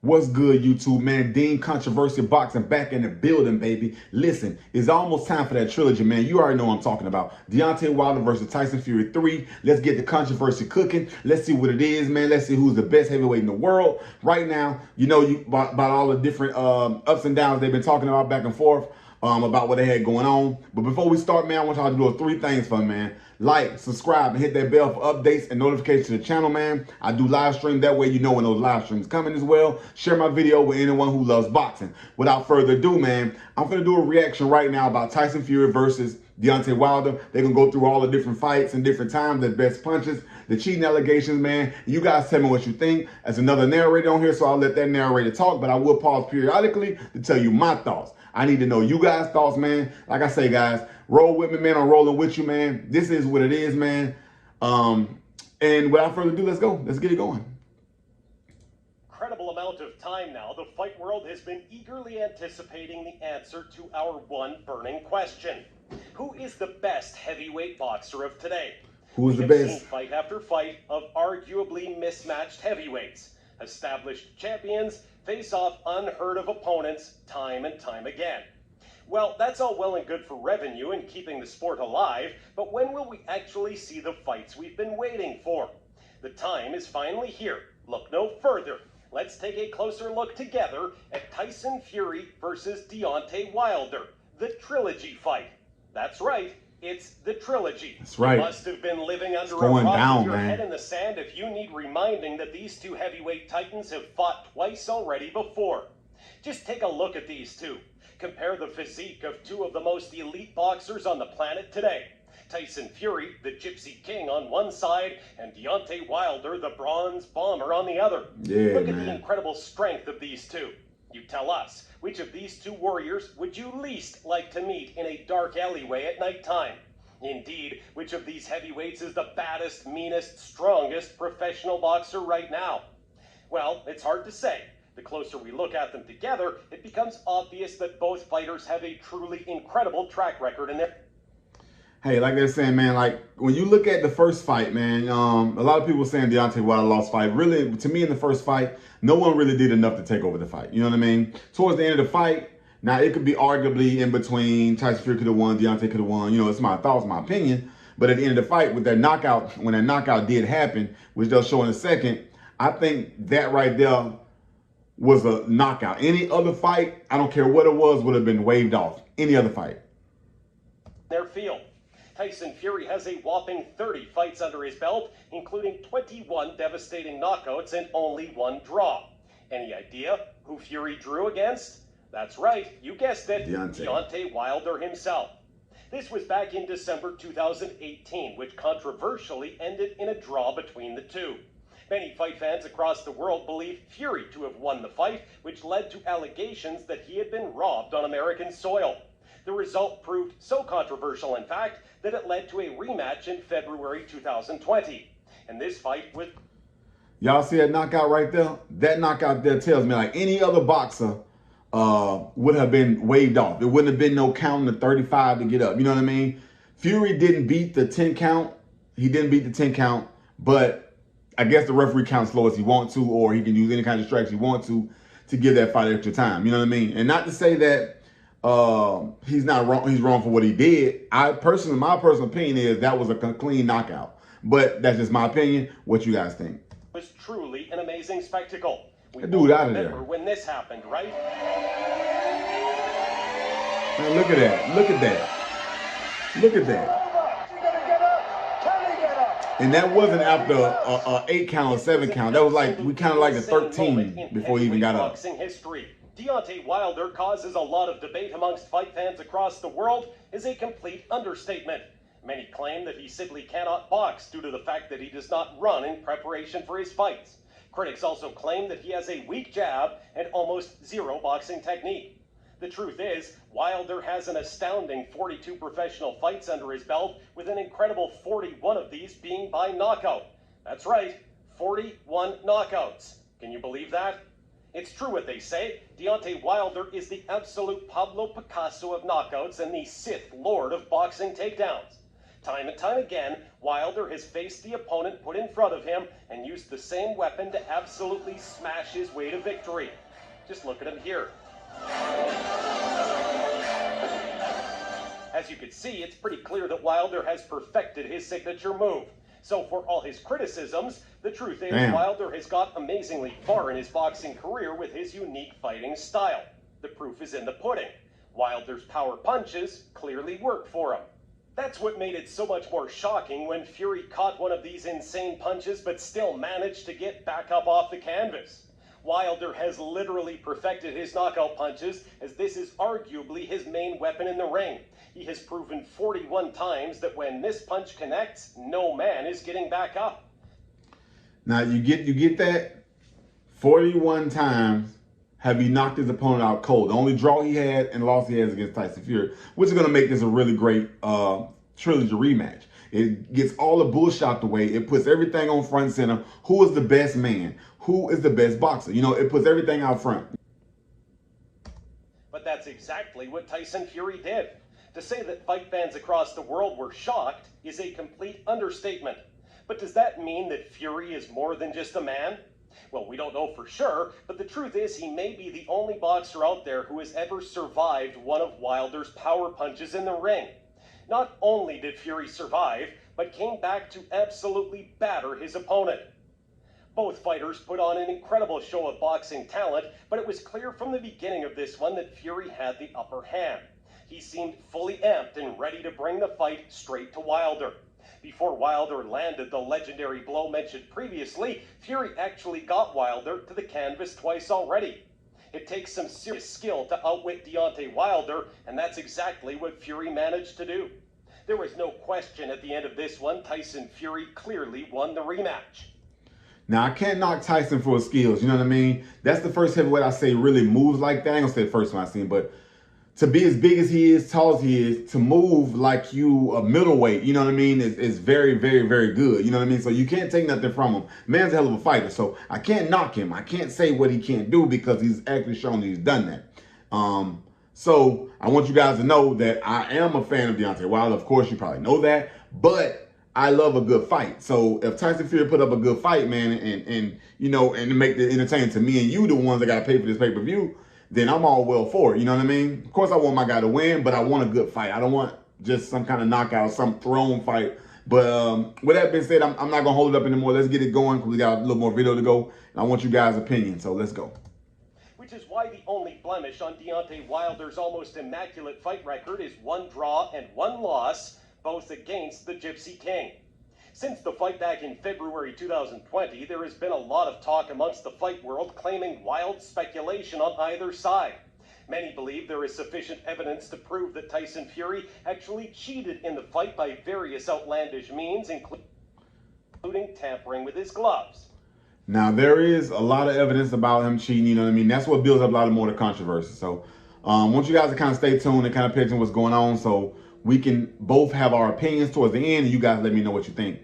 What's good, YouTube, man? Dean Controversy Boxing back in the building, baby. Listen, it's almost time for that trilogy, man. You already know what I'm talking about. Deontay Wilder versus Tyson Fury 3. Let's get the controversy cooking. Let's see what it is, man. Let's see who's the best heavyweight in the world. Right now, you know about all the different ups and downs they've been talking about back and forth. About what they had going on. But before we start, man, I want y'all to do three things for me, man. Like, subscribe, and hit that bell for updates and notifications to the channel, man. I do live stream. That way you know when those live streams coming as well. Share my video with anyone who loves boxing. Without further ado, man, I'm going to do a reaction right now about Tyson Fury versus Deontay Wilder. They're going to go through all the different fights and different times, the best punches, the cheating allegations, man. You guys tell me what you think. As another narrator on here, so I'll let that narrator talk, but I will pause periodically to tell you my thoughts. I need to know you guys' thoughts, man. Like I say, guys, roll with me, man. I'm rolling with you, man. This is what it is, man. And without further ado, let's go. Let's get it going. Incredible amount of time now, the fight world has been eagerly anticipating the answer to our one burning question. Who is the best heavyweight boxer of today? Who is the We have best? seen fight after fight of arguably mismatched heavyweights. Established champions face off unheard of opponents time and time again. Well, that's all well and good for revenue and keeping the sport alive, but when will we actually see the fights we've been waiting for? The time is finally here. Look no further. Let's take a closer look together at Tyson Fury versus Deontay Wilder, the trilogy fight. That's right. It's the trilogy. That's right. You must have been living under a going rock down, with your man. head in the sand if you need reminding that these two heavyweight titans have fought twice already before. Just take a look at these two. Compare the physique of two of the most elite boxers on the planet today. Tyson Fury, the Gypsy King on one side, and Deontay Wilder, the Bronze Bomber on the other. Yeah, Look at man. the incredible strength of these two. You tell us, which of these two warriors would you least like to meet in a dark alleyway at nighttime? Indeed, which of these heavyweights is the baddest, meanest, strongest professional boxer right now? Well, it's hard to say. The closer we look at them together, it becomes obvious that both fighters have a truly incredible track record in their... Hey, like they're saying, man, like when you look at the first fight, man, a lot of people saying Deontay Wilder lost fight. Really, to me in the first fight, no one really did enough to take over the fight. You know what I mean? Towards the end of the fight, now it could be arguably in between. Tyson Fury could have won, Deontay could have won. You know, it's my thoughts, my opinion. But at the end of the fight, with that knockout, when that knockout did happen, which they'll show in a second, I think that right there was a knockout. Any other fight, I don't care what it was, would have been waved off. Any other fight. their field. Tyson Fury has a whopping 30 fights under his belt, including 21 devastating knockouts and only one draw. Any idea who Fury drew against? That's right, you guessed it, Deontay Wilder himself. This was back in December 2018, which controversially ended in a draw between the two. Many fight fans across the world believe Fury to have won the fight, which led to allegations that he had been robbed on American soil. The result proved so controversial, in fact, that it led to a rematch in February 2020. And this fight with... Y'all see that knockout right there? That knockout there tells me like any other boxer would have been waved off. It wouldn't have been no counting to 35 to get up. You know what I mean? Fury didn't beat the 10 count. He didn't beat the 10 count, but I guess the referee counts slow as he wants to, or he can use any kind of strikes he wants to give that fight extra time. You know what I mean? And not to say that he's not wrong. He's wrong for what he did. My personal opinion is that was a clean knockout. But that's just my opinion. What you guys think? Was truly an amazing spectacle. We dude out of there. remember when this happened, right? Man, look at that. Look at that. Look at that. And that wasn't after a 8 count or 7 count. That was like, we kind of like the 13 before he even got up. Boxing history. Deontay Wilder causes a lot of debate amongst fight fans across the world is a complete understatement. Many claim that he simply cannot box due to the fact that he does not run in preparation for his fights. Critics also claim that he has a weak jab and almost zero boxing technique. The truth is, Wilder has an astounding 42 professional fights under his belt, with an incredible 41 of these being by knockout. That's right, 41 knockouts. Can you believe that? It's true what they say. Deontay Wilder is the absolute Pablo Picasso of knockouts and the Sith Lord of boxing takedowns. Time and time again, Wilder has faced the opponent put in front of him and used the same weapon to absolutely smash his way to victory. Just look at him here. As you can see, it's pretty clear that Wilder has perfected his signature move. So for all his criticisms, the truth is Wilder has got amazingly far in his boxing career with his unique fighting style. The proof is in the pudding. Wilder's power punches clearly work for him. That's what made it so much more shocking when Fury caught one of these insane punches but still managed to get back up off the canvas. Wilder has literally perfected his knockout punches, as this is arguably his main weapon in the ring. He has proven 41 times that when this punch connects, no man is getting back up. Now you get that 41 times have he knocked his opponent out cold. The only draw he had and loss he has against Tyson Fury, which is going to make this a really great trilogy rematch. It gets all the bullshit out the way. It puts everything on front and center. Who is the best man? Who is the best boxer? You know, it puts everything out front. But that's exactly what Tyson Fury did. To say that fight fans across the world were shocked is a complete understatement. But does that mean that Fury is more than just a man? Well, we don't know for sure, but the truth is he may be the only boxer out there who has ever survived one of Wilder's power punches in the ring. Not only did Fury survive, but came back to absolutely batter his opponent. Both fighters put on an incredible show of boxing talent, but it was clear from the beginning of this one that Fury had the upper hand. He seemed fully amped and ready to bring the fight straight to Wilder. Before Wilder landed the legendary blow mentioned previously, Fury actually got Wilder to the canvas twice already. It takes some serious skill to outwit Deontay Wilder, and that's exactly what Fury managed to do. There was no question at the end of this one, Tyson Fury clearly won the rematch. Now, I can't knock Tyson for his skills, you know what I mean? That's the first heavyweight I say really moves like that. I ain't gonna say the first one I seen, but to be as big as he is, tall as he is, to move like you a middleweight, you know what I mean, is very, very, very good. You know what I mean? So you can't take nothing from him. Man's a hell of a fighter, so I can't knock him. I can't say what he can't do because he's actually shown that he's done that. So I want you guys to know that I am a fan of Deontay Wilder. Of course, you probably know that, but I love a good fight. So if Tyson Fury put up a good fight, man, and you know, and make it entertaining to me and you, the ones that got to pay for this pay-per-view, then I'm all well for it. You know what I mean? Of course, I want my guy to win, but I want a good fight. I don't want just some kind of knockout, some thrown fight. But with that being said, I'm not going to hold it up anymore. Let's get it going because we got a little more video to go. And I want you guys' opinion, so let's go. Which is why the only blemish on Deontay Wilder's almost immaculate fight record is 1 draw and 1 loss, both against the Gypsy King. Since the fight back in February 2020, there has been a lot of talk amongst the fight world claiming wild speculation on either side. Many believe there is sufficient evidence to prove that Tyson Fury actually cheated in the fight by various outlandish means, including tampering with his gloves. Now, there is a lot of evidence about him cheating, you know what I mean? That's what builds up a lot more of the controversy. So I want you guys to kind of stay tuned and kind of pay attention to what's going on so we can both have our opinions towards the end, and you guys let me know what you think.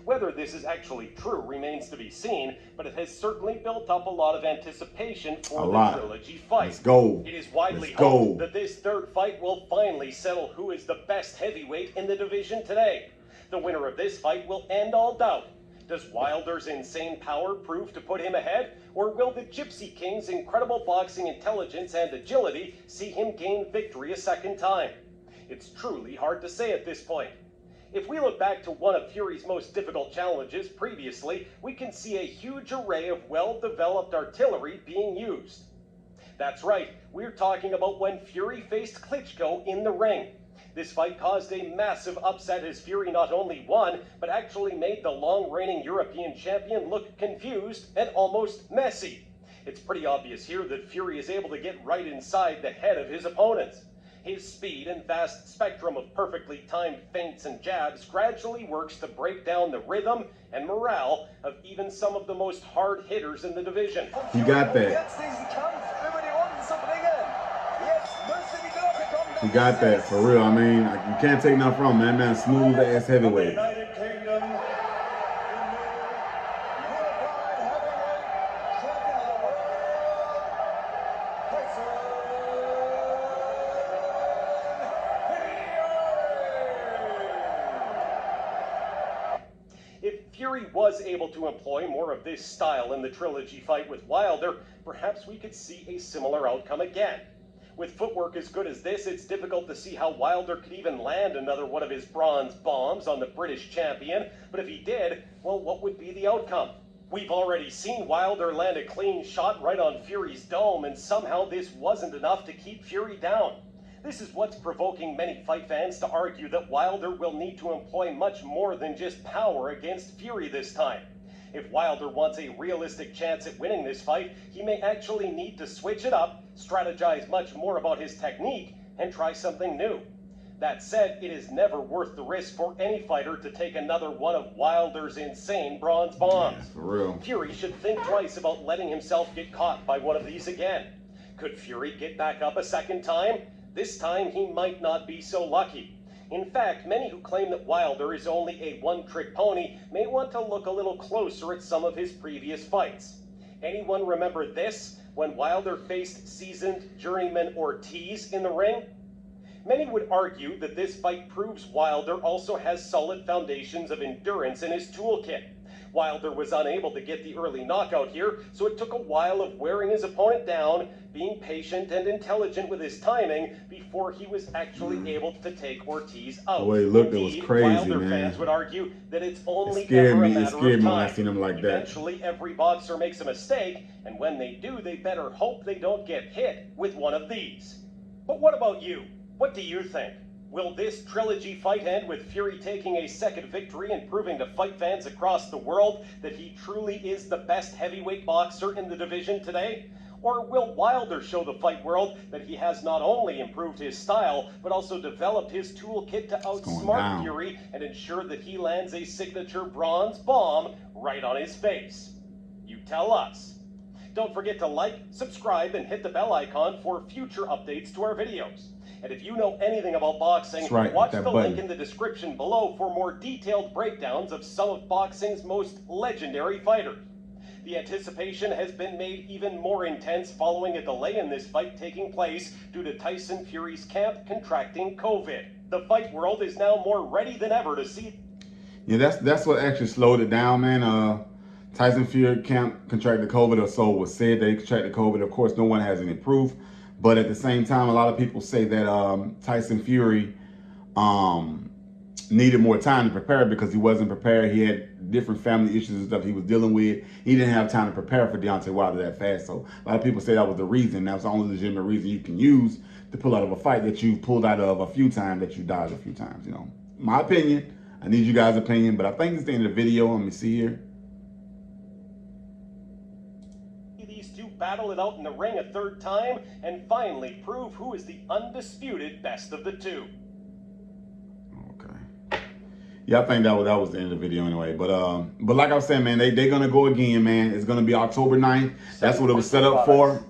Whether this is actually true remains to be seen, but it has certainly built up a lot of anticipation for the trilogy fight. Let's go. It is widely hoped that this third fight will finally settle who is the best heavyweight in the division today. The winner of this fight will end all doubt. Does Wilder's insane power prove to put him ahead, or will the Gypsy King's incredible boxing intelligence and agility see him gain victory a second time? It's truly hard to say at this point. If we look back to one of Fury's most difficult challenges previously, we can see a huge array of well-developed artillery being used. That's right, we're talking about when Fury faced Klitschko in the ring. This fight caused a massive upset as Fury not only won, but actually made the long-reigning European champion look confused and almost messy. It's pretty obvious here that Fury is able to get right inside the head of his opponents. His speed and vast spectrum of perfectly timed feints and jabs gradually works to break down the rhythm and morale of even some of the most hard hitters in the division. You got that. You got that, for real. I mean, you can't take nothing from him, man. Smooth ass heavyweight. Fury was able to employ more of this style in the trilogy fight with Wilder, perhaps we could see a similar outcome again. With footwork as good as this, it's difficult to see how Wilder could even land another one of his bronze bombs on the British champion, but if he did, well, what would be the outcome? We've already seen Wilder land a clean shot right on Fury's dome, and somehow this wasn't enough to keep Fury down. This is what's provoking many fight fans to argue that Wilder will need to employ much more than just power against Fury this time. If Wilder wants a realistic chance at winning this fight, he may actually need to switch it up, strategize much more about his technique, and try something new. That said, it is never worth the risk for any fighter to take another one of Wilder's insane bronze bombs. Yeah, for real. Fury should think twice about letting himself get caught by one of these again. Could Fury get back up a second time? This time he might not be so lucky. In fact, many who claim that Wilder is only a one-trick pony may want to look a little closer at some of his previous fights. Anyone remember this, when Wilder faced seasoned journeyman Ortiz in the ring? Many would argue that this fight proves Wilder also has solid foundations of endurance in his toolkit. Wilder was unable to get the early knockout here, so it took a while of wearing his opponent down, being patient and intelligent with his timing before he was actually able to take Ortiz out. The way he looked, it was crazy, Wilder man. fans would argue that it's only It scared ever a me. It matter scared of me when I time. seen him like that. Eventually, every boxer makes a mistake, and when they do, they better hope they don't get hit with one of these. But what about you? What do you think? Will this trilogy fight end with Fury taking a second victory and proving to fight fans across the world that he truly is the best heavyweight boxer in the division today? Or will Wilder show the fight world that he has not only improved his style, but also developed his toolkit to outsmart Fury and ensure that he lands a signature bronze bomb right on his face? You tell us. Don't forget to like, subscribe, and hit the bell icon for future updates to our videos. And if you know anything about boxing, watch the link in the description below for more detailed breakdowns of some of boxing's most legendary fighters. The anticipation has been made even more intense following a delay in this fight taking place due to Tyson Fury's camp contracting COVID. The fight world is now more ready than ever to see. Yeah, that's what actually slowed it down, man. Tyson Fury camp contracted COVID, or so was said they contracted COVID. Of course, no one has any proof. But at the same time, a lot of people say that Tyson Fury needed more time to prepare because he wasn't prepared. He had different family issues and stuff he was dealing with. He didn't have time to prepare for Deontay Wilder that fast. So a lot of people say that was the reason. That was the only legitimate reason you can use to pull out of a fight that you pulled out of a few times, that you dodged a few times. You know, my opinion. I need you guys' opinion, but I think it's the end of the video. Let me see here. Battle it out in the ring a third time and finally prove who is the undisputed best of the two. Okay. Yeah, I think that was the end of the video anyway. But like I was saying, man, they're gonna go again, man. It's gonna be October 9th. That's what it was set up for.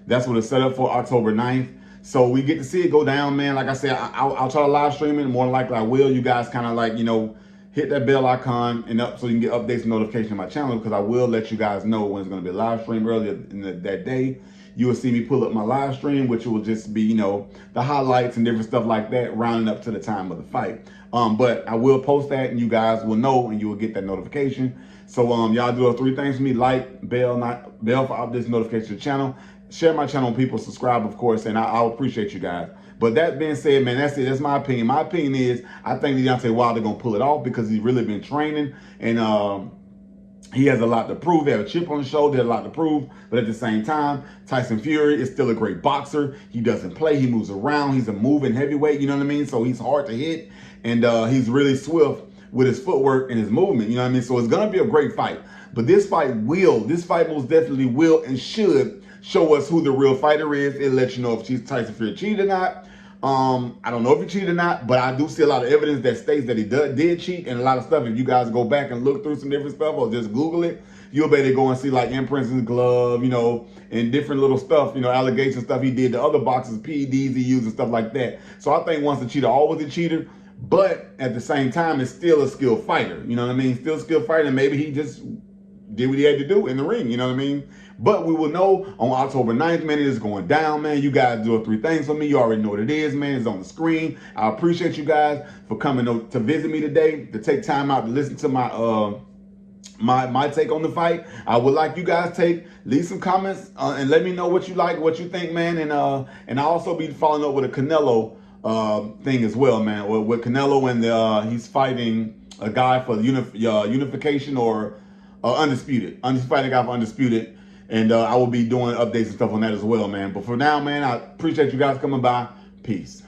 That's what it's set up for, October 9th. So we get to see it go down, man. Like I said, I'll try to live stream it. More than likely I will. You guys kind of like, you know, hit that bell icon and up so you can get updates and notifications on my channel, because I will let you guys know when it's going to be a live stream earlier in that day. You will see me pull up my live stream, which will just be, you know, the highlights and different stuff like that, rounding up to the time of the fight. But I will post that and you guys will know and you will get that notification. So y'all do those three things for me: like, bell for updates and notifications to the channel, share my channel with people, subscribe, of course, and I'll appreciate you guys. But that being said, man, that's it. That's my opinion. My opinion is I think Deontay Wilder gonna pull it off because he's really been training and he has a lot to prove. He has a chip on his shoulder, has a lot to prove. But at the same time, Tyson Fury is still a great boxer. He doesn't play. He moves around. He's a moving heavyweight. You know what I mean? So he's hard to hit, and he's really swift with his footwork and his movement. You know what I mean? So it's gonna be a great fight. But this fight most definitely will and should show us who the real fighter is. It'll let you know if Tyson Fury cheated or not. I don't know if he cheated or not, but I do see a lot of evidence that states that he did cheat, and a lot of stuff. If you guys go back and look through some different stuff or just Google it, you'll be able to go and see like imprints in the glove, you know, and different little stuff, you know, allegation stuff he did to other boxers, PEDs he used and stuff like that. So I think once a cheater, always a cheater, but at the same time, it's still a skilled fighter. You know what I mean? Still a skilled fighter, and maybe he just did what he had to do in the ring, you know what I mean? But we will know on October 9th, man. It is going down, man. You guys do 3 things for me. You already know what it is, man. It's on the screen. I appreciate you guys for coming to visit me today, to take time out to listen to my my take on the fight. I would like you guys leave some comments and let me know what you like, what you think, man. And I'll also be following up with a Canelo thing as well, man. With Canelo and he's fighting a guy for the unification or undisputed fighting guy for undisputed. And I will be doing updates and stuff on that as well, man. But for now, man, I appreciate you guys coming by. Peace.